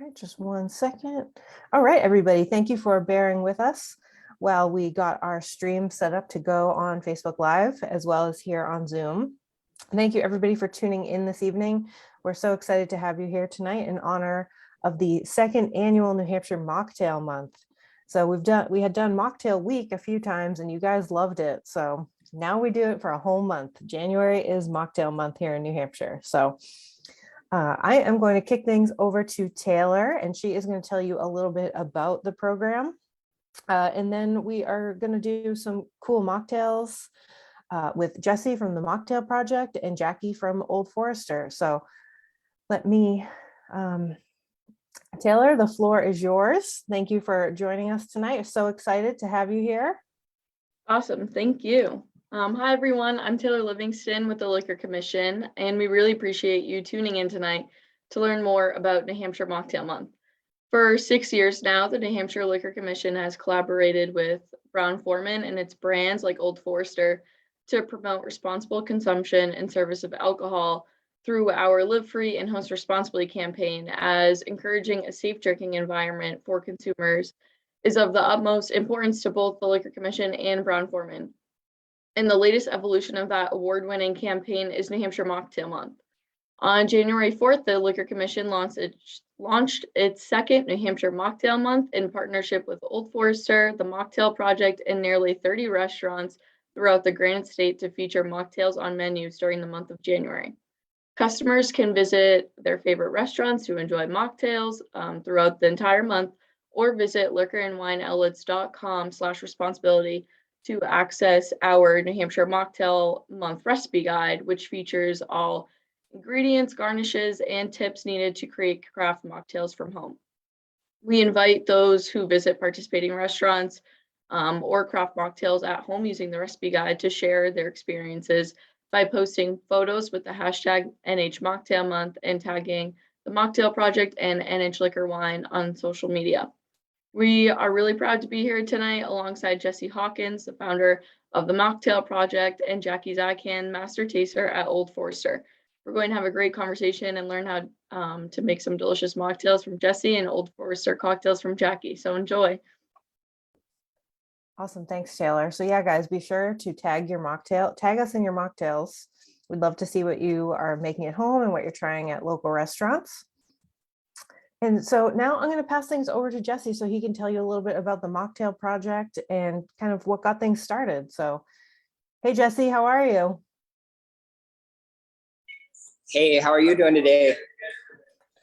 right, just 1 second. All right, everybody, thank you for bearing with us while we got our stream set up to go on Facebook Live as well as here on Zoom. Thank you, everybody, for tuning in this evening. We're so excited to have you here tonight in honor of the second annual New Hampshire Mocktail Month. So we had done Mocktail Week a few times and you guys loved it. So now we do it for a whole month. January is Mocktail Month here in New Hampshire. So I am going to kick things over to Taylor, and she is going to tell you a little bit about the program. And then we are going to do some cool mocktails with Jessie from the Mocktail Project and Jackie from Old Forester. So let me, Taylor, the floor is yours. Thank you for joining us tonight. I'm so excited to have you here. Awesome, thank you. Hi everyone, I'm Taylor Livingston with the Liquor Commission, and we really appreciate you tuning in tonight to learn more about New Hampshire Mocktail Month. For 6 years now, the New Hampshire Liquor Commission has collaborated with Brown-Forman and its brands like Old Forester to promote responsible consumption and service of alcohol through our Live Free and Host Responsibly campaign, as encouraging a safe drinking environment for consumers is of the utmost importance to both the Liquor Commission and Brown-Forman. And the latest evolution of that award-winning campaign is New Hampshire Mocktail Month. On January 4th, the Liquor Commission launched its second New Hampshire Mocktail Month in partnership with Old Forester, the Mocktail Project, and nearly 30 restaurants throughout the Granite State to feature mocktails on menus during the month of January. Customers can visit their favorite restaurants to enjoy mocktails throughout the entire month, or visit liquorandwineoutlets.com/responsibility to access our New Hampshire Mocktail Month recipe guide, which features all ingredients, garnishes, and tips needed to create craft mocktails from home. We invite those who visit participating restaurants or craft mocktails at home using the recipe guide to share their experiences by posting photos with the hashtag NHMocktailMonth and tagging the Mocktail Project and NH Liquor Wine on social media. We are really proud to be here tonight alongside Jesse Hawkins, the founder of the Mocktail Project, and Jackie Zykan, master taster at Old Forester. We're going to have a great conversation and learn how to make some delicious mocktails from Jesse and Old Forester cocktails from Jackie. So enjoy. Awesome, thanks, Taylor. So yeah, guys, be sure to tag us in your mocktails. We'd love to see what you are making at home and what you're trying at local restaurants. And so now I'm going to pass things over to Jesse so he can tell you a little bit about the Mocktail Project and kind of what got things started. So, hey, Jesse, how are you? Hey, how are you doing today?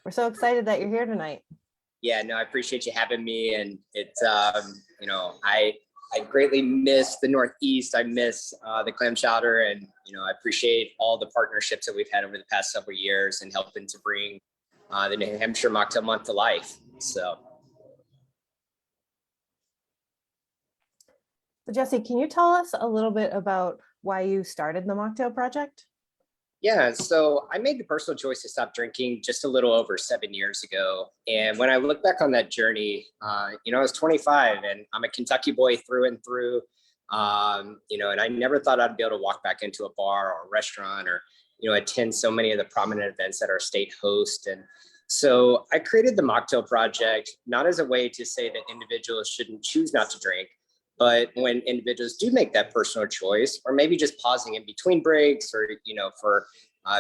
We're so excited that you're here tonight. Yeah, no, I appreciate you having me. And it's, you know, I greatly miss the Northeast. I miss the clam chowder, and, you know, I appreciate all the partnerships that we've had over the past several years and helping to bring the New Hampshire Mocktail Month to life. So Jesse, can you tell us a little bit about why you started the Mocktail Project? yeah, so I made the personal choice to stop drinking just a little over 7 years ago. And when I look back on that journey, you know, I was 25 and I'm a Kentucky boy through and through, you know, and I never thought I'd be able to walk back into a bar or a restaurant or, you know, attend so many of the prominent events that our state hosts. And so I created the Mocktail Project, not as a way to say that individuals shouldn't choose not to drink, but when individuals do make that personal choice, or maybe just pausing in between breaks, or, you know, for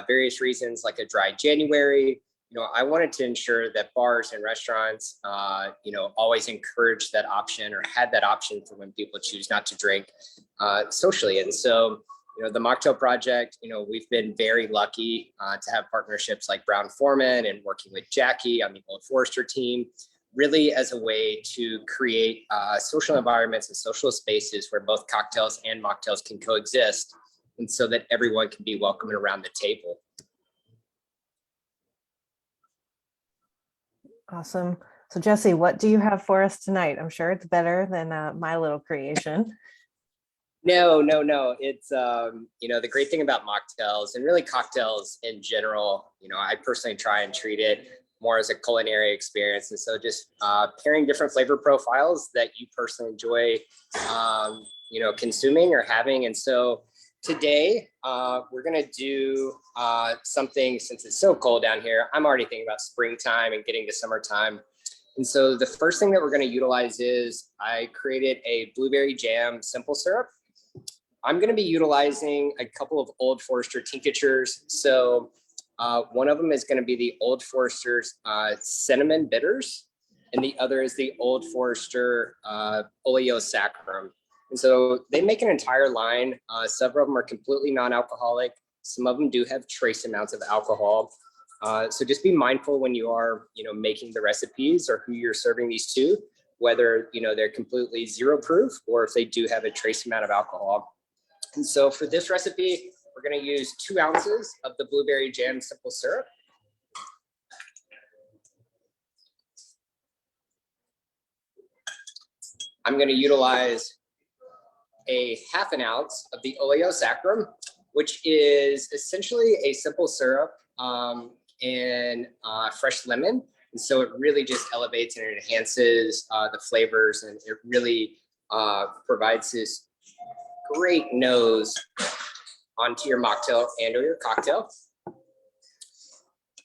various reasons like a dry January, you know, I wanted to ensure that bars and restaurants, you know, always encourage that option or had that option for when people choose not to drink socially. And so, you know, the Mocktail Project, you know, we've been very lucky to have partnerships like Brown-Forman and working with Jackie on the Old Forester team, really as a way to create social environments and social spaces where both cocktails and mocktails can coexist, and so that everyone can be welcome around the table. Awesome. So Jesse, what do you have for us tonight? I'm sure it's better than my little creation. No. It's, you know, the great thing about mocktails and really cocktails in general, you know, I personally try and treat it more as a culinary experience. And so just pairing different flavor profiles that you personally enjoy, you know, consuming or having. And so today we're gonna do something, since it's so cold down here. I'm already thinking about springtime and getting to summertime. And so the first thing that we're gonna utilize is I created a blueberry jam simple syrup. I'm gonna be utilizing a couple of Old Forester tinctures. So one of them is gonna be the Old Forester's cinnamon bitters, and the other is the Old Forester oleosaccharum. And so they make an entire line. Several of them are completely non-alcoholic. Some of them do have trace amounts of alcohol. So just be mindful when you are, making the recipes or who you're serving these to, whether, they're completely zero proof or if they do have a trace amount of alcohol. And so for this recipe, we're going to use 2 ounces of the blueberry jam simple syrup. I'm going to utilize a ½ an ounce of the oleosaccharum, which is essentially a simple syrup and fresh lemon. And so it really just elevates and enhances the flavors, and it really provides this great nose onto your mocktail and or your cocktail.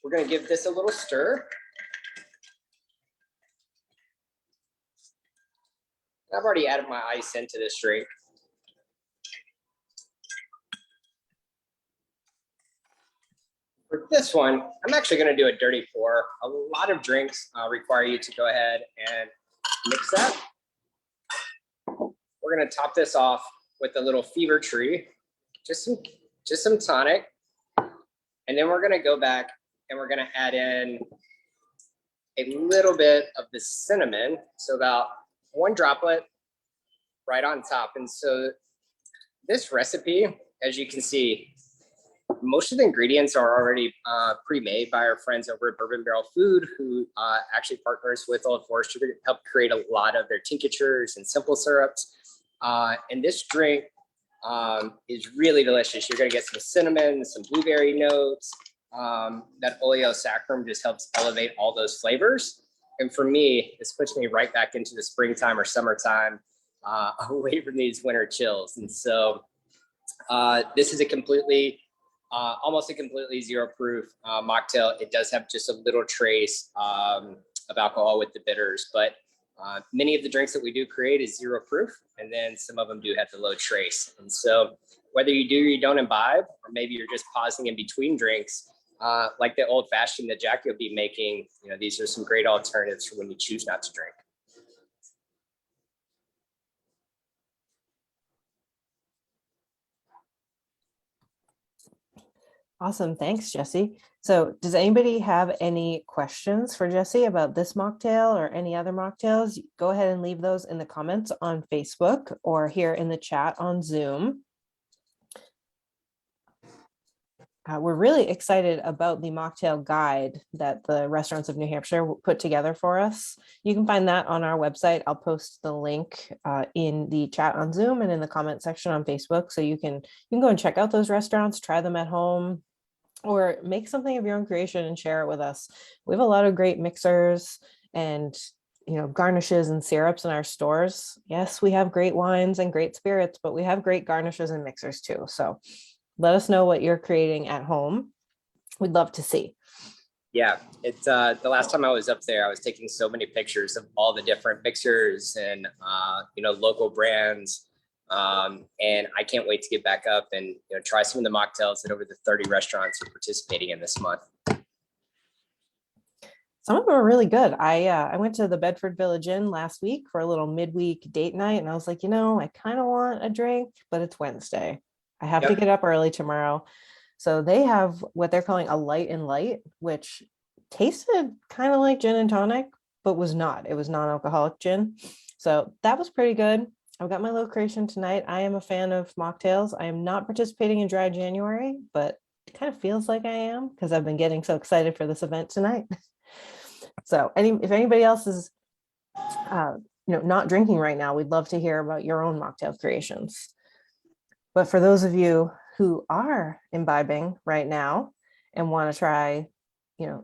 We're going to give this a little stir. I've already added my ice into this drink. For this one, I'm actually going to do a dirty pour. A lot of drinks require you to go ahead and mix that. We're going to top this off with a little fever tree, just some tonic, and then we're going to go back and we're going to add in a little bit of the cinnamon, so about 1 droplet right on top. And so this recipe, as you can see, most of the ingredients are already pre-made by our friends over at Bourbon Barrel Food, who actually partners with Old Forester to help create a lot of their tinctures and simple syrups. And this drink is really delicious. You're going to get some cinnamon, some blueberry notes. That oleosaccharum just helps elevate all those flavors. And for me, this puts me right back into the springtime or summertime, away from these winter chills. And so this is a completely almost a completely zero proof mocktail. It does have just a little trace of alcohol with the bitters, but many of the drinks that we do create is zero proof, and then some of them do have the low trace. And so whether you do or you don't imbibe, or maybe you're just pausing in between drinks, like the old fashioned that Jackie will be making, these are some great alternatives for when you choose not to drink. Awesome. Thanks, Jesse. So does anybody have any questions for Jesse about this mocktail or any other mocktails? Go ahead and leave those in the comments on Facebook or here in the chat on Zoom. We're really excited about the mocktail guide that the restaurants of New Hampshire put together for us. You can find that on our website. I'll post the link in the chat on Zoom and in the comment section on Facebook. So you can go and check out those restaurants, try them at home, or make something of your own creation and share it with us. We have a lot of great mixers and garnishes and syrups in our stores. Yes, we have great wines and great spirits, but we have great garnishes and mixers too. So let us know what you're creating at home. We'd love to see. Yeah, it's the last time I was up there, I was taking so many pictures of all the different mixers and local brands. And I can't wait to get back up and try some of the mocktails that over the 30 restaurants are participating in this month. Some of them are really good. I went to the Bedford Village Inn last week for a little midweek date night, and I was like, I kind of want a drink, but it's Wednesday. I have to get up early tomorrow. So they have what they're calling a light and light, which tasted kind of like gin and tonic, but was not. It was non-alcoholic gin. So that was pretty good. I've got my little creation tonight. I am a fan of mocktails. I am not participating in Dry January, but it kind of feels like I am because I've been getting so excited for this event tonight. So if anybody else is not drinking right now, we'd love to hear about your own mocktail creations. But for those of you who are imbibing right now and want to try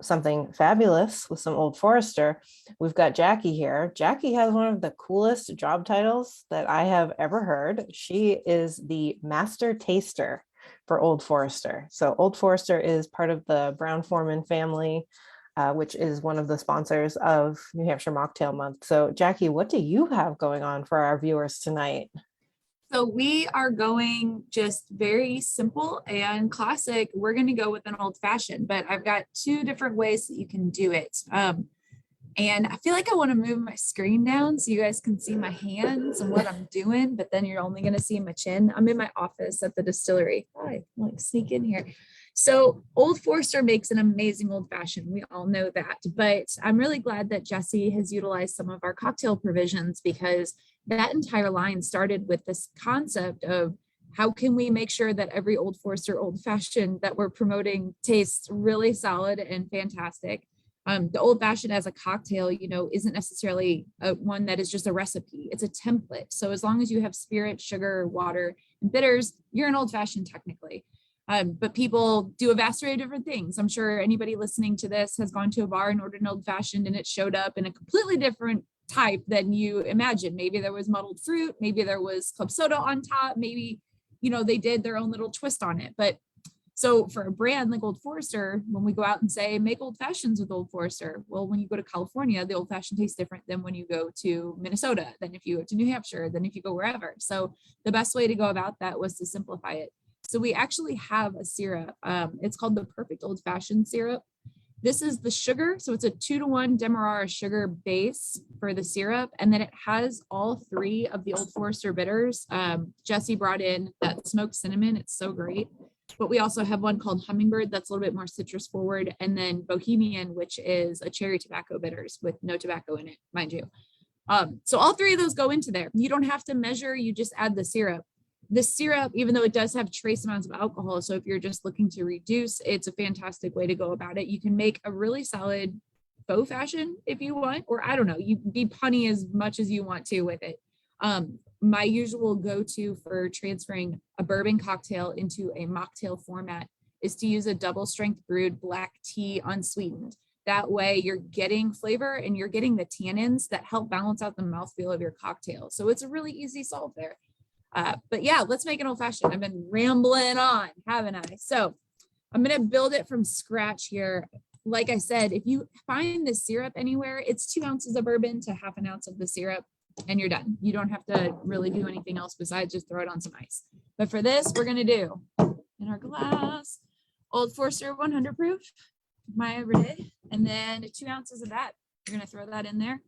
something fabulous with some Old Forester, we've got Jackie here. Jackie has one of the coolest job titles that I have ever heard. She is the master taster for Old Forester. So Old Forester is part of the Brown-Forman family, which is one of the sponsors of New Hampshire Mocktail Month. So Jackie, what do you have going on for our viewers tonight? So we are going just very simple and classic. We're going to go with an old fashioned, but I've got two different ways that you can do it. And I feel like I want to move my screen down so you guys can see my hands and what I'm doing, but then you're only going to see my chin. I'm in my office at the distillery. Hi, like sneak in here. So Old Forester makes an amazing old fashioned. We all know that, but I'm really glad that Jesse has utilized some of our cocktail provisions, because that entire line started with this concept of how can we make sure that every Old Forester old fashioned that we're promoting tastes really solid and fantastic. The old fashioned as a cocktail, isn't necessarily one that is just a recipe. It's a template. So as long as you have spirit, sugar, water, and bitters, you're an old fashioned technically. But people do a vast array of different things. I'm sure anybody listening to this has gone to a bar and ordered an old fashioned and it showed up in a completely different type than you imagine. Maybe there was muddled fruit, maybe there was club soda on top, maybe, they did their own little twist on it. But so for a brand like Old Forester, when we go out and say, make old fashions with Old Forester, well, when you go to California, the old fashioned tastes different than when you go to Minnesota, than if you go to New Hampshire, than if you go wherever. So the best way to go about that was to simplify it. So we actually have a syrup. It's called the Perfect Old Fashioned Syrup. This is the sugar. So it's a 2-to-1 Demerara sugar base for the syrup. And then it has all three of the Old Forester bitters. Jesse brought in that smoked cinnamon. It's so great. But we also have one called Hummingbird that's a little bit more citrus forward. And then Bohemian, which is a cherry tobacco bitters with no tobacco in it, mind you. So all three of those go into there. You don't have to measure, you just add the syrup. The syrup, even though it does have trace amounts of alcohol, so if you're just looking to reduce, it's a fantastic way to go about it. You can make a really solid faux fashion if you want, or I don't know, you be punny as much as you want to with it. My usual go-to for transferring a bourbon cocktail into a mocktail format is to use a double strength brewed black tea unsweetened. That way you're getting flavor and you're getting the tannins that help balance out the mouthfeel of your cocktail. So it's a really easy solve there. But yeah, let's make an old fashioned. I've been rambling on, haven't I? So I'm going to build it from scratch here. Like I said, if you find the syrup anywhere, it's 2 ounces of bourbon to half an ounce of the syrup and you're done. You don't have to really do anything else besides just throw it on some ice. But for this, we're going to do in our glass, Old Forester 100 proof, my everyday, and then 2 ounces of that. We're going to throw that in there.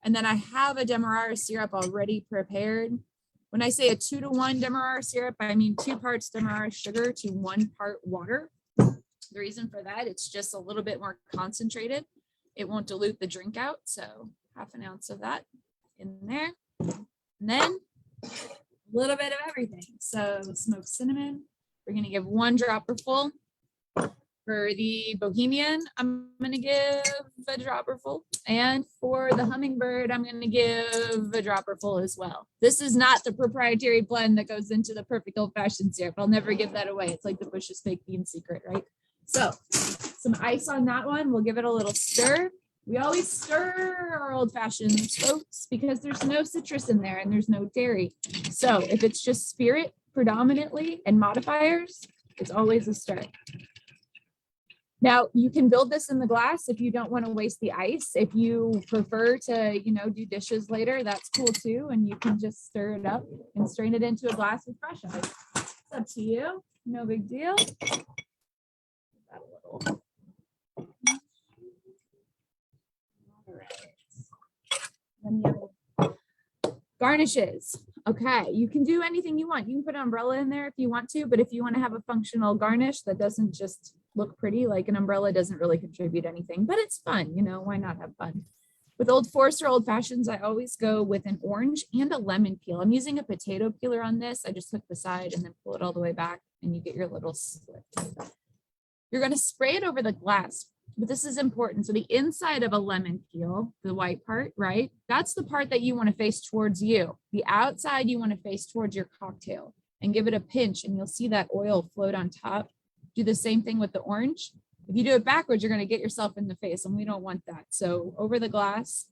And then I have a Demerara syrup already prepared. When I say a 2-to-1 Demerara syrup, I mean 2 parts Demerara sugar to 1 part water. The reason for that, it's just a little bit more concentrated. It won't dilute the drink out. So half an ounce of that in there. And then a little bit of everything. So smoked cinnamon, we're going to give 1 dropper full. For the Bohemian, I'm going to give a dropper full. And for the Hummingbird, I'm going to give a dropper full as well. This is not the proprietary blend that goes into the Perfect Old Fashioned syrup. I'll never give that away. It's like the Bush's fake bean secret, right? So some ice on that one. We'll give it a little stir. We always stir our old fashions, folks, because there's no citrus in there and there's no dairy. So if it's just spirit predominantly and modifiers, it's always a stir. Now you can build this in the glass if you don't want to waste the ice. If you prefer to, do dishes later, that's cool too. And you can just stir it up and strain it into a glass with fresh ice. It's up to you. No big deal. That a little. All right. Then you have garnishes. Okay, you can do anything you want. You can put an umbrella in there if you want to, but if you want to have a functional garnish that doesn't just look pretty, like an umbrella doesn't really contribute anything, but it's fun, why not have fun? With Old Forester Old Fashions, I always go with an orange and a lemon peel. I'm using a potato peeler on this. I just hook the side and then pull it all the way back and you get your little slit. You're going to spray it over the glass, but this is important. So the inside of a lemon peel, the white part, right? That's the part that you want to face towards you. The outside you want to face towards your cocktail and give it a pinch and you'll see that oil float on top. Do the same thing with the orange. If you do it backwards, you're going to get yourself in the face, and we don't want that. So over the glass,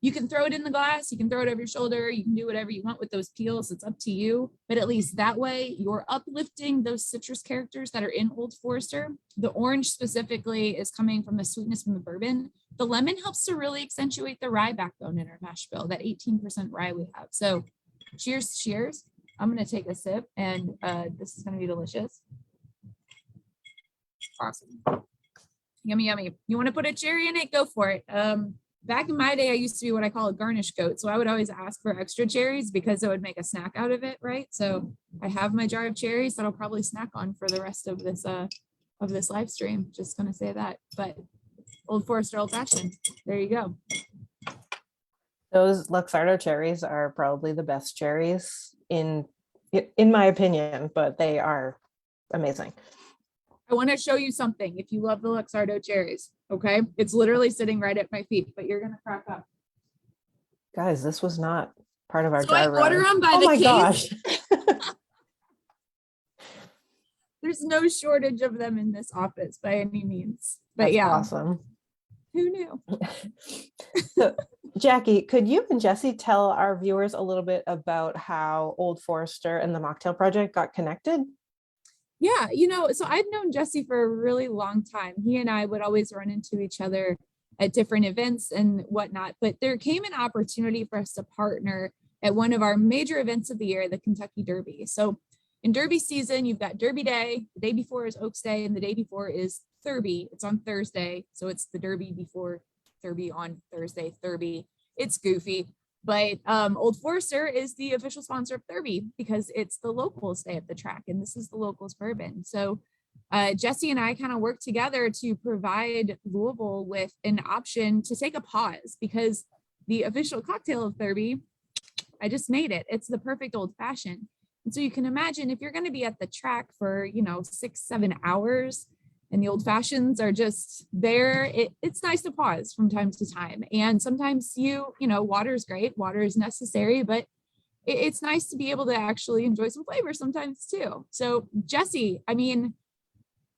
you can throw it in the glass, you can throw it over your shoulder, you can do whatever you want with those peels. It's up to you. But at least that way, you're uplifting those citrus characters that are in Old Forester. The orange specifically is coming from the sweetness from the bourbon. The lemon helps to really accentuate the rye backbone in our mash bill, that 18% rye we have. So cheers, cheers. I'm going to take a sip, and this is going to be delicious. Awesome. Yummy, yummy. You want to put a cherry in it? Go for it. Back in my day, I used to be what I call a garnish goat. So I would always ask for extra cherries because it would make a snack out of it, right? So I have my jar of cherries that I'll probably snack on for the rest of this live stream. Just gonna say that. But Old Forester Old Fashioned. There you go. Those Luxardo cherries are probably the best cherries in my opinion, but they are amazing. I want to show you something if you love the Luxardo cherries. Okay. It's literally sitting right at my feet, but you're gonna crack up. Guys, this was not part of our So I dry order run. them by Oh the my case. gosh. There's no shortage of them in this office by any means. But That's yeah, awesome. who knew? So, Jackie, could you and Jesse tell our viewers a little bit about how Old Forester and the Mocktail Project got connected? Yeah, so I've known Jesse for a really long time. He and I would always run into each other at different events and whatnot, but there came an opportunity for us to partner at one of our major events of the year, the Kentucky Derby. So in Derby season, you've got Derby Day, the day before is Oaks Day, and the day before is Thurby. It's on Thursday, so it's the Derby before Thurby on Thursday, Thurby. It's goofy. But Old Forester is the official sponsor of Thurby because it's the locals day at the track, and this is the locals bourbon. So Jesse and I kind of worked together to provide Louisville with an option to take a pause because the official cocktail of Thurby, I just made it. It's the perfect old fashioned. And so you can imagine if you're going to be at the track for, 6-7 hours, and the old fashions are just there, it's nice to pause from time to time. And sometimes water is great, water is necessary, but it's nice to be able to actually enjoy some flavor sometimes too. So Jesse,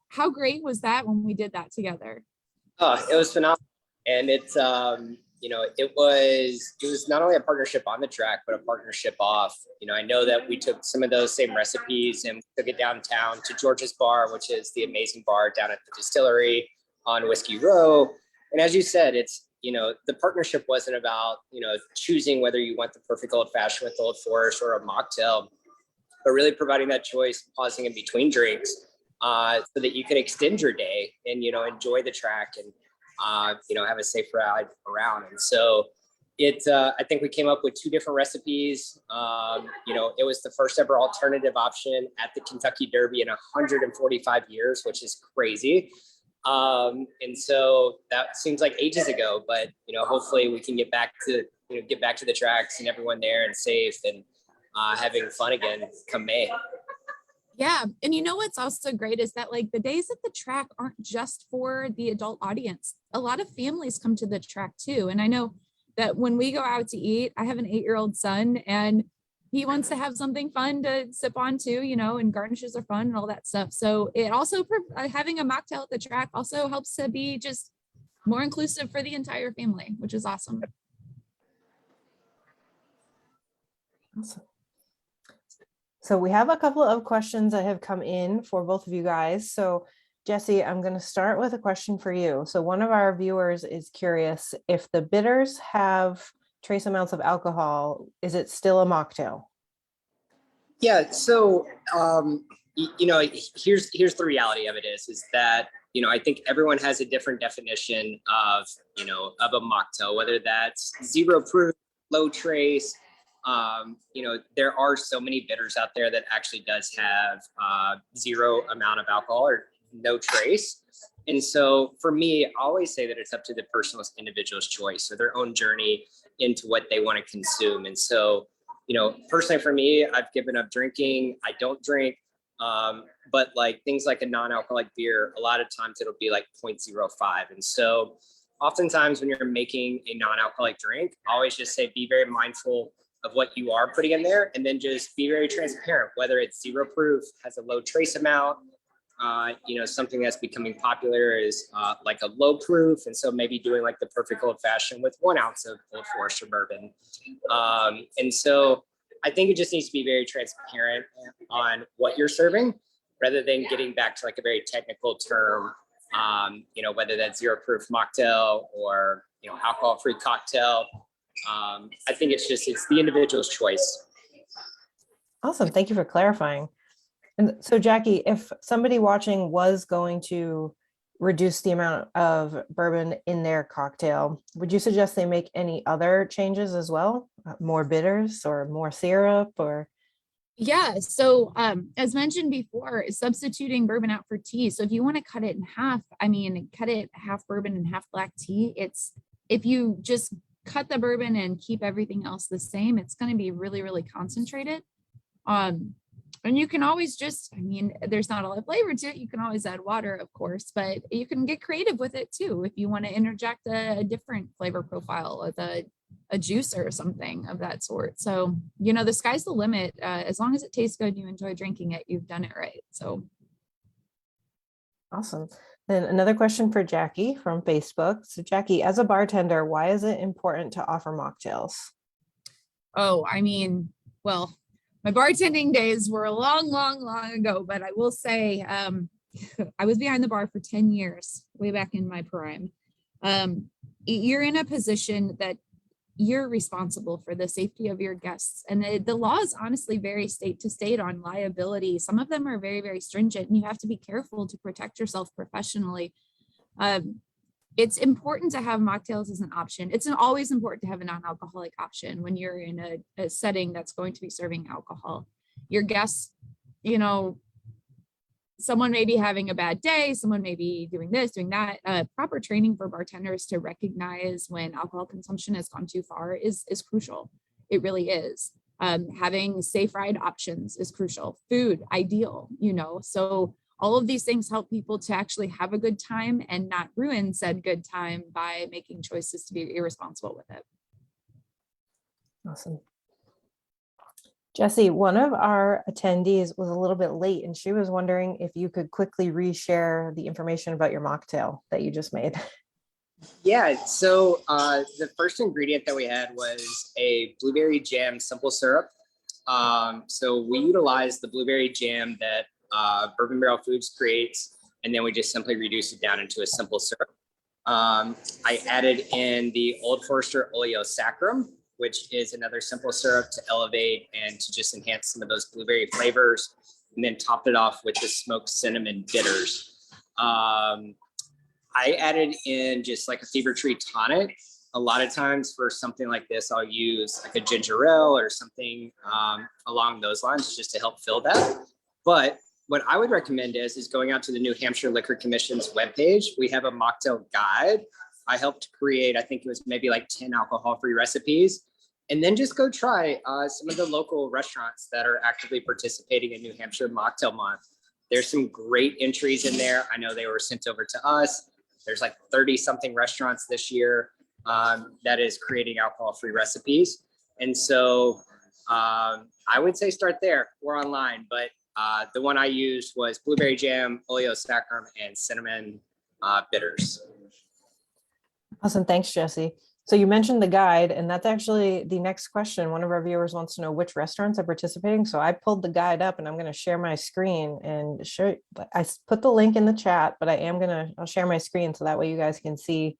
how great was that when we did that together? Oh, it was phenomenal. And it's, it was not only a partnership on the track, but a partnership off. I know that we took some of those same recipes and took it downtown to George's Bar, which is the amazing bar down at the distillery on Whiskey Row. And as you said, it's, the partnership wasn't about, choosing whether you want the perfect old fashioned with Old Forest or a mocktail, but really providing that choice, pausing in between drinks so that you can extend your day and, enjoy the track and, have a safe ride around. And so I think we came up with 2 different recipes. It was the first ever alternative option at the Kentucky Derby in 145 years, which is crazy. And so that seems like ages ago, but, hopefully we can get back to the tracks and everyone there and safe and having fun again come May. Yeah. And what's also great is that the days at the track aren't just for the adult audience. A lot of families come to the track too. And I know that when we go out to eat, I have an 8-year-old son and he wants to have something fun to sip on too, and garnishes are fun and all that stuff. So it also, having a mocktail at the track also helps to be just more inclusive for the entire family, which is awesome. Awesome. So we have a couple of questions that have come in for both of you guys. So Jesse, I'm going to start with a question for you. So one of our viewers is curious if the bitters have trace amounts of alcohol, is it still a mocktail? Yeah. So, here's the reality of it is that, I think everyone has a different definition of a mocktail, whether that's 0 proof, low trace. There are so many bitters out there that actually does have 0 amount of alcohol or no trace. And so for me, I always say that it's up to the person's individual's choice or their own journey into what they want to consume. And so, personally for me, I've given up drinking. I don't drink, but things like a non-alcoholic beer, a lot of times it'll be 0.05. And so oftentimes when you're making a non-alcoholic drink, I always just say, be very mindful of what you are putting in there, and then just be very transparent, whether it's 0 proof, has a low trace amount, something that's becoming popular is like a low proof. And so maybe doing like the perfect old fashioned with 1 ounce of Old Forester bourbon. And so I think it just needs to be very transparent on what you're serving rather than getting back to like a very technical term, whether that's 0 proof mocktail or, alcohol-free cocktail. I think it's the individual's choice. Awesome. Thank you for clarifying. And so Jackie, if somebody watching was going to reduce the amount of bourbon in their cocktail, would you suggest they make any other changes as well? More bitters or more syrup or? Yeah. So as mentioned before, substituting bourbon out for tea. So if you want to cut it in half, cut it half bourbon and half black tea. If you just cut the bourbon and keep everything else the same, it's going to be really, really concentrated. And you can always there's not a lot of flavor to it. You can always add water, of course, but you can get creative with it too. If you want to interject a different flavor profile with a juicer or something of that sort. So, the sky's the limit. As long as it tastes good, you enjoy drinking it, you've done it right. So. Awesome. Then another question for Jackie from Facebook. So Jackie, as a bartender, why is it important to offer mocktails? Oh, well, my bartending days were a long, long, long ago, but I will say I was behind the bar for 10 years, way back in my prime. You're in a position that you're responsible for the safety of your guests. And the laws honestly vary state to state on liability. Some of them are very, very stringent, and you have to be careful to protect yourself professionally. It's important to have mocktails as an option. It's always important to have a non-alcoholic option when you're in a setting that's going to be serving alcohol. Your guests, someone may be having a bad day, someone may be doing this, doing that. Proper training for bartenders to recognize when alcohol consumption has gone too far is crucial. It really is. Having safe ride options is crucial. Food, ideal, so all of these things help people to actually have a good time and not ruin said good time by making choices to be irresponsible with it. Awesome. Jesse, one of our attendees was a little bit late and she was wondering if you could quickly reshare the information about your mocktail that you just made. Yeah, so the first ingredient that we had was a blueberry jam simple syrup. So we utilized the blueberry jam that Bourbon Barrel Foods creates, and then we just simply reduce it down into a simple syrup. I added in the Old Forester Oleo Saccharum, which is another simple syrup to elevate and to just enhance some of those blueberry flavors, and then topped it off with the smoked cinnamon bitters. I added in just like a fever tree tonic. A lot of times for something like this, I'll use like a ginger ale or something along those lines just to help fill that. But what I would recommend is going out to the New Hampshire Liquor Commission's webpage. We have a mocktail guide. I helped create, I think it was maybe like 10 alcohol-free recipes. And then just go try some of the local restaurants that are actively participating in New Hampshire Mocktail Month. There's some great entries in there. I know they were sent over to us. There's like 30 something restaurants this year that is creating alcohol-free recipes. And so I would say start there or online, but the one I used was blueberry jam, oleo saccharum, and cinnamon bitters. Awesome. Thanks, Jesse. So you mentioned the guide, and that's actually the next question. One of our viewers wants to know which restaurants are participating. So I pulled the guide up and I'm going to share my screen and show. I put the link in the chat, but I'll share my screen so that way you guys can see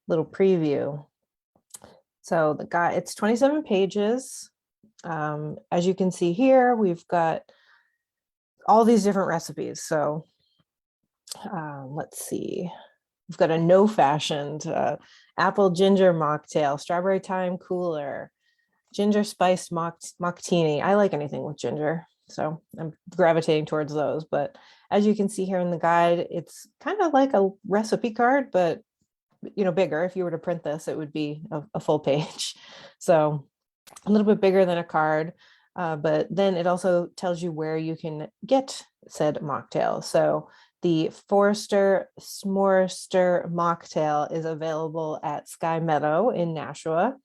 a little preview. So the guide, it's 27 pages. As you can see here, we've got all these different recipes. So let's see. We've got a no fashioned apple ginger mocktail, strawberry thyme cooler, ginger spiced mocktini. I like anything with ginger, so I'm gravitating towards those. But as you can see here in the guide, it's kind of like a recipe card, but bigger. If you were to print this, it would be a full page. So a little bit bigger than a card. But then it also tells you where you can get said mocktail. So the Forester S'morester mocktail is available at Sky Meadow in Nashua.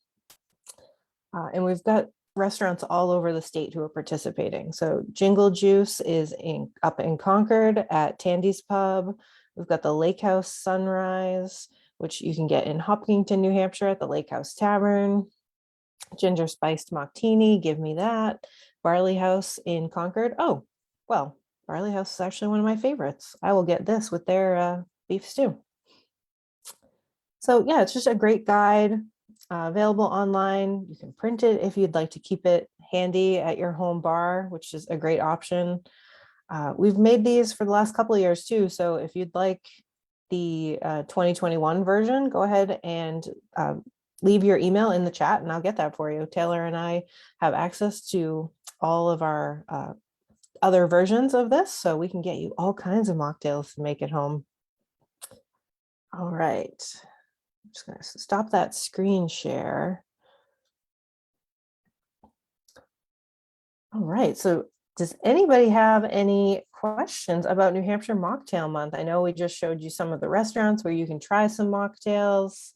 And we've got restaurants all over the state who are participating. So Jingle Juice is up in Concord at Tandy's Pub. We've got the Lake House Sunrise, which you can get in Hopkinton, New Hampshire at the Lake House Tavern. Ginger Spiced Martini, give me that. Barley House in Concord. Oh, well, Barley House is actually one of my favorites. I will get this with their beef stew. So yeah, it's just a great guide, available online. You can print it if you'd like to keep it handy at your home bar, which is a great option. We've made these for the last couple of years too. So if you'd like the 2021 version, go ahead and leave your email in the chat and I'll get that for you. Taylor and I have access to all of our other versions of this, so we can get you all kinds of mocktails to make at home. All right, I'm just going to stop that screen share. All right, so does anybody have any questions about New Hampshire Mocktail Month? I know we just showed you some of the restaurants where you can try some mocktails.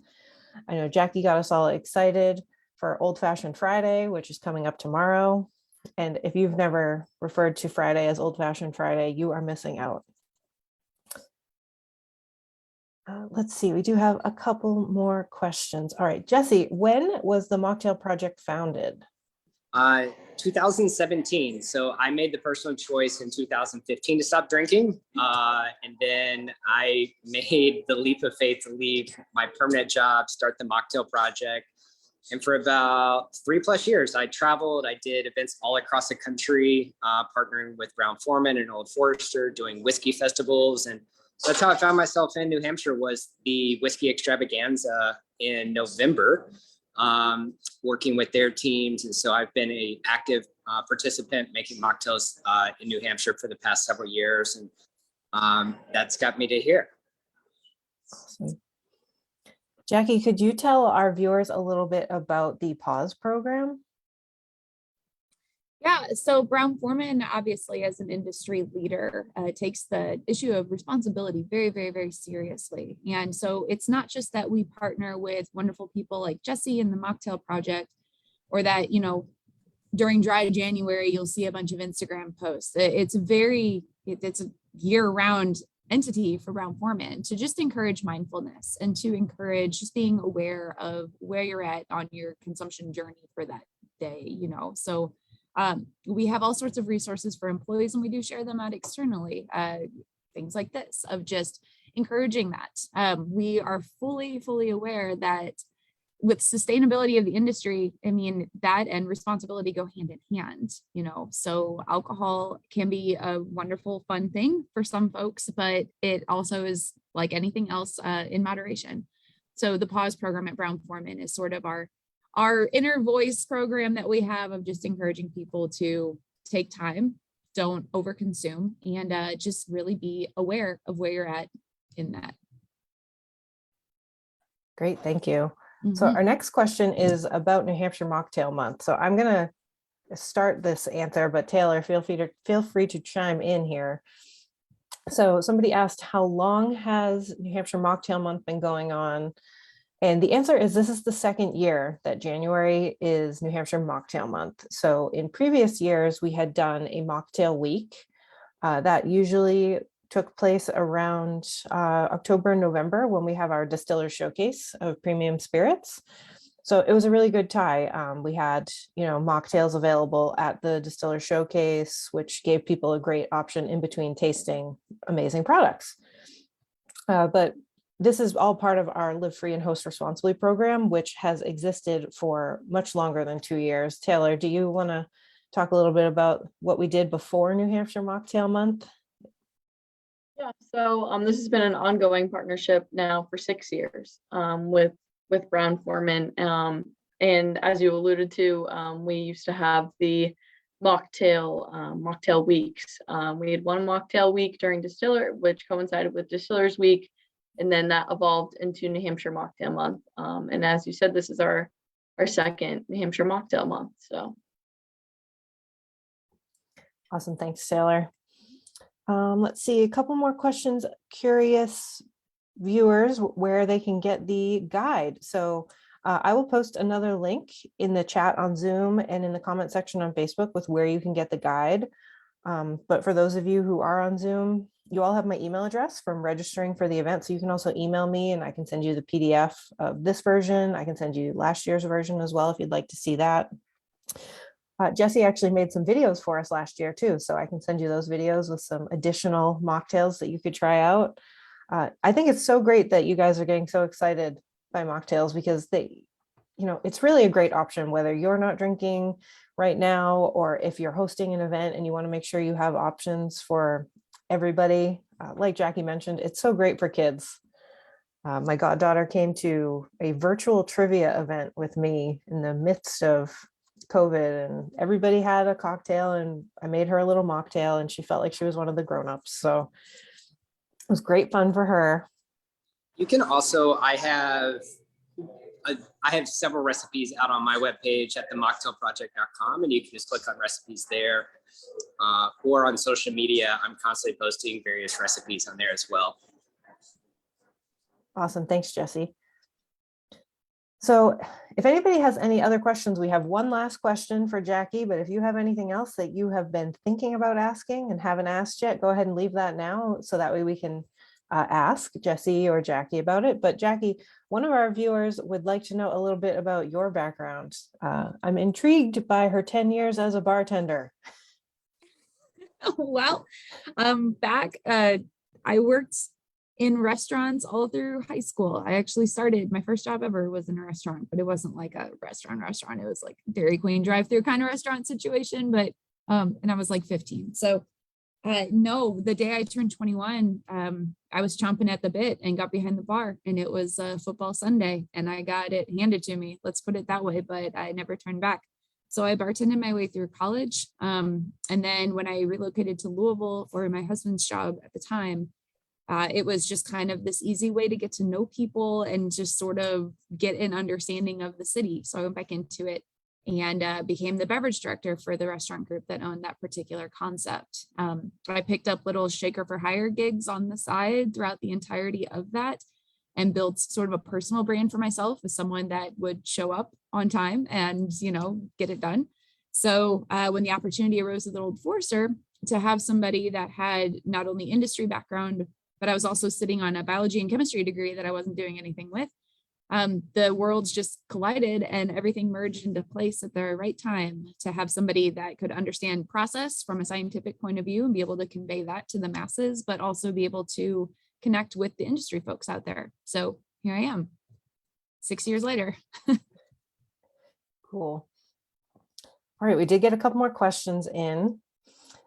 I know Jackie got us all excited for Old Fashioned Friday, which is coming up tomorrow. And if you've never referred to Friday as Old Fashioned Friday, you are missing out. Let's see, we do have a couple more questions. All right, Jesse, when was the Mocktail Project founded? 2017. So I made the personal choice in 2015 to stop drinking. And then I made the leap of faith to leave my permanent job, start the Mocktail Project. And for about 3+ years, I traveled, I did events all across the country, partnering with Brown-Forman and Old Forester, doing whiskey festivals. And that's how I found myself in New Hampshire, was the Whiskey Extravaganza in November, working with their teams. And so I've been an active participant making mocktails in New Hampshire for the past several years. And that's got me to here. Awesome. Jackie, could you tell our viewers a little bit about the Paws program? Yeah, so Brown-Forman, obviously, as an industry leader, takes the issue of responsibility very, very, very seriously. And so it's not just that we partner with wonderful people like Jesse and the Mocktail Project, or that, you know, during dry January, you'll see a bunch of Instagram posts. It's a year-round entity for Brown-Forman to just encourage mindfulness and to encourage just being aware of where you're at on your consumption journey for that day, you know. So we have all sorts of resources for employees, and we do share them out externally. Things like this, of just encouraging that. We are fully aware that with sustainability of the industry, I mean, that and responsibility go hand in hand, you know. So alcohol can be a wonderful, fun thing for some folks, but it also is, like anything else, in moderation. So the Paws program at Brown-Forman is sort of our inner voice program that we have, of just encouraging people to take time, don't overconsume, and just really be aware of where you're at in that. Great, thank you. So our next question is about New Hampshire Mocktail Month. So I'm going to start this answer, but Taylor, feel free to chime in here. So somebody asked, how long has New Hampshire Mocktail Month been going on? And the answer is, this is the second year that January is New Hampshire Mocktail Month. So in previous years, we had done a Mocktail Week that usually took place around October and November, when we have our distiller showcase of premium spirits. So it was a really good tie. We had, you know, mocktails available at the distiller showcase, which gave people a great option in between tasting amazing products. But this is all part of our Live Free and Host Responsibly program, which has existed for much longer than 2 years. Taylor, do you want to talk a little bit about what we did before New Hampshire Mocktail Month? Yeah, so this has been an ongoing partnership now for 6 years with Brown-Forman. And as you alluded to, we used to have the mocktail weeks. We had one mocktail week during distiller, which coincided with Distillers Week, and then that evolved into New Hampshire Mocktail Month. And as you said, this is our second New Hampshire Mocktail Month. So Awesome, thanks, Taylor. Let's see, a couple more questions. Curious viewers where they can get the guide. So I will post another link in the chat on Zoom and in the comment section on Facebook with where you can get the guide. But for those of you who are on Zoom, you all have my email address from registering for the event. So you can also email me and I can send you the PDF of this version. I can send you last year's version as well if you'd like to see that. Jesse actually made some videos for us last year too. So I can send you those videos with some additional mocktails that you could try out. I think it's so great that you guys are getting so excited by mocktails because it's really a great option, whether you're not drinking right now, or if you're hosting an event and you want to make sure you have options for everybody. Like Jackie mentioned, it's so great for kids. My goddaughter came to a virtual trivia event with me in the midst of COVID, and everybody had a cocktail and I made her a little mocktail and she felt like she was one of the grown-ups. So it was great fun for her. You can also, I have several recipes out on my webpage at the mocktailproject.com, and you can just click on recipes there, or on social media. I'm constantly posting various recipes on there as well. Awesome. Thanks, Jesse. So if anybody has any other questions, we have one last question for Jackie, but if you have anything else that you have been thinking about asking and haven't asked yet, go ahead and leave that now so that way we can ask Jesse or Jackie about it. But Jackie, one of our viewers would like to know a little bit about your background. I'm intrigued by her 10 years as a bartender. Well, I worked in restaurants all through high school. I actually started, my first job ever was in a restaurant, but it wasn't like a restaurant. It was like Dairy Queen drive-through kind of restaurant situation, but, and I was like 15. So no, the day I turned 21, I was chomping at the bit and got behind the bar, and it was a football Sunday and I got it handed to me. Let's put it that way, but I never turned back. So I bartended my way through college. And then when I relocated to Louisville for my husband's job at the time, it was just kind of this easy way to get to know people and just sort of get an understanding of the city. So I went back into it and became the beverage director for the restaurant group that owned that particular concept. I picked up little shaker for hire gigs on the side throughout the entirety of that and built sort of a personal brand for myself as someone that would show up on time and, get it done. So when the opportunity arose with Old Forester to have somebody that had not only industry background, but I was also sitting on a biology and chemistry degree that I wasn't doing anything with. The worlds just collided and everything merged into place at the right time to have somebody that could understand process from a scientific point of view and be able to convey that to the masses, but also be able to connect with the industry folks out there. So here I am 6 years later. Cool. All right, we did get a couple more questions in.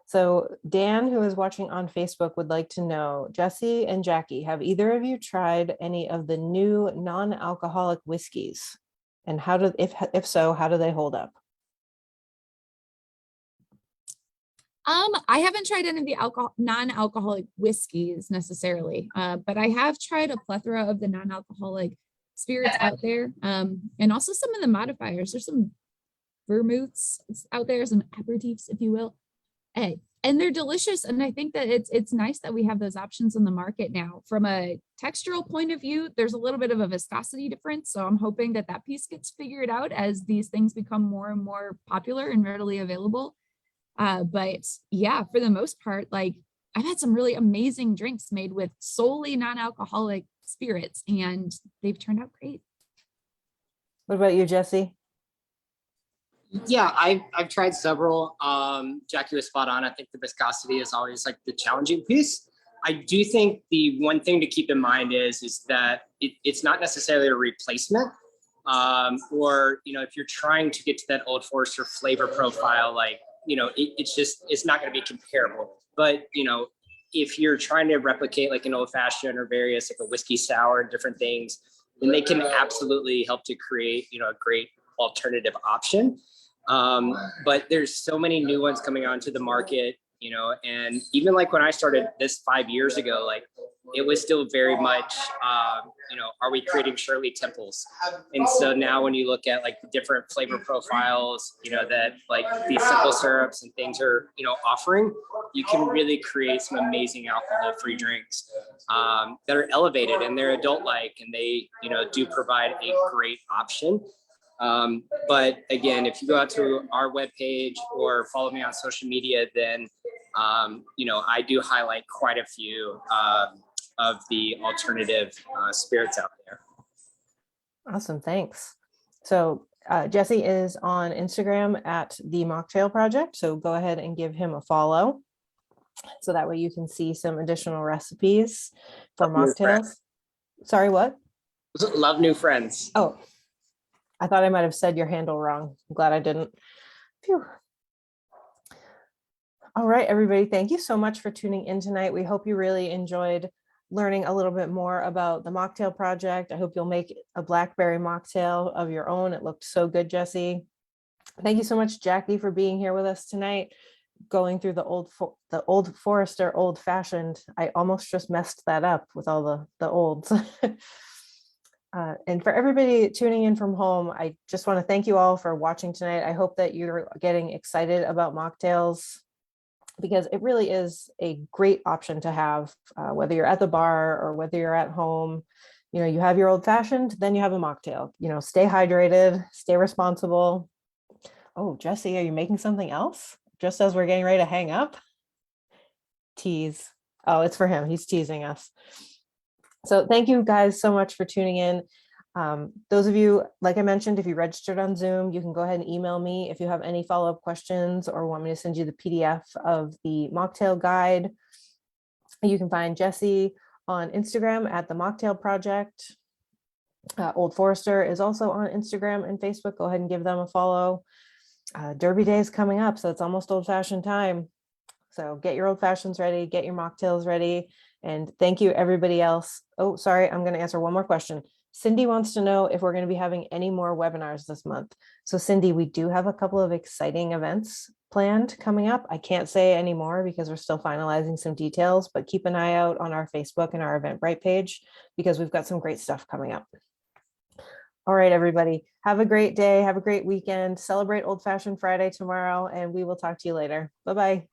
So Dan, who is watching on Facebook, would like to know, Jesse and Jackie, have either of you tried any of the new non-alcoholic whiskeys? And if so, how do they hold up? I haven't tried any of the non-alcoholic whiskeys necessarily, but I have tried a plethora of the non-alcoholic spirits out there, and also some of the modifiers. There's some vermouths out there, some aperitifs, if you will. And they're delicious. And I think that it's nice that we have those options on the market now. From a textural point of view, there's a little bit of a viscosity difference. So I'm hoping that piece gets figured out as these things become more and more popular and readily available. But yeah, for the most part, like I've had some really amazing drinks made with solely non-alcoholic spirits, and they've turned out great. What about you, Jesse? Yeah, I've tried several. Jackie was spot on. I think the viscosity is always like the challenging piece. I do think the one thing to keep in mind is that it's not necessarily a replacement. Or, if you're trying to get to that Old Forester flavor profile, like, it's not going to be comparable. But, if you're trying to replicate like an old fashioned or various like a whiskey sour and different things, then they can absolutely help to create, a great alternative option. But there's so many new ones coming onto the market, and even like when I started this 5 years ago, like it was still very much, are we creating Shirley Temples? And so now when you look at like the different flavor profiles, that like these simple syrups and things are, offering, you can really create some amazing alcohol-free drinks that are elevated and they're adult-like, and they, do provide a great option. But again, if you go out to our webpage or follow me on social media, then, I do highlight quite a few of the alternative spirits out there. Awesome, thanks. So Jesse is on Instagram at the Mocktail Project. So go ahead and give him a follow. So that way you can see some additional recipes for mocktails. Sorry, what? Love new friends. Oh, I thought I might have said your handle wrong. I'm glad I didn't. Phew. All right, everybody, thank you so much for tuning in tonight. We hope you really enjoyed learning a little bit more about the Mocktail Project. I hope you'll make a blackberry mocktail of your own. It looked so good, Jesse. Thank you so much, Jackie, for being here with us tonight, going through the Old Forester Old Fashioned. I almost just messed that up with all the olds. And for everybody tuning in from home, I just want to thank you all for watching tonight. I hope that you're getting excited about mocktails, because it really is a great option to have, whether you're at the bar or whether you're at home. You have your old fashioned, then you have a mocktail. Stay hydrated, stay responsible. Oh, Jesse, are you making something else just as we're getting ready to hang up? Tease. Oh, it's for him. He's teasing us. So thank you guys so much for tuning in. Those of you, like I mentioned, if you registered on Zoom, you can go ahead and email me if you have any follow-up questions or want me to send you the PDF of the mocktail guide. You can find Jesse on Instagram at the Mocktail Project. Old Forester is also on Instagram and Facebook. Go ahead and give them a follow. Derby Day is coming up, so it's almost old-fashioned time. So get your old fashions ready, get your mocktails ready, and thank you everybody else. Oh, sorry, I'm going to answer one more question. Cindy wants to know if we're going to be having any more webinars this month. So Cindy, we do have a couple of exciting events planned coming up. I can't say any more because we're still finalizing some details, but keep an eye out on our Facebook and our Eventbrite page because we've got some great stuff coming up. All right, everybody, have a great day. Have a great weekend. Celebrate Old Fashioned Friday tomorrow, and we will talk to you later. Bye-bye.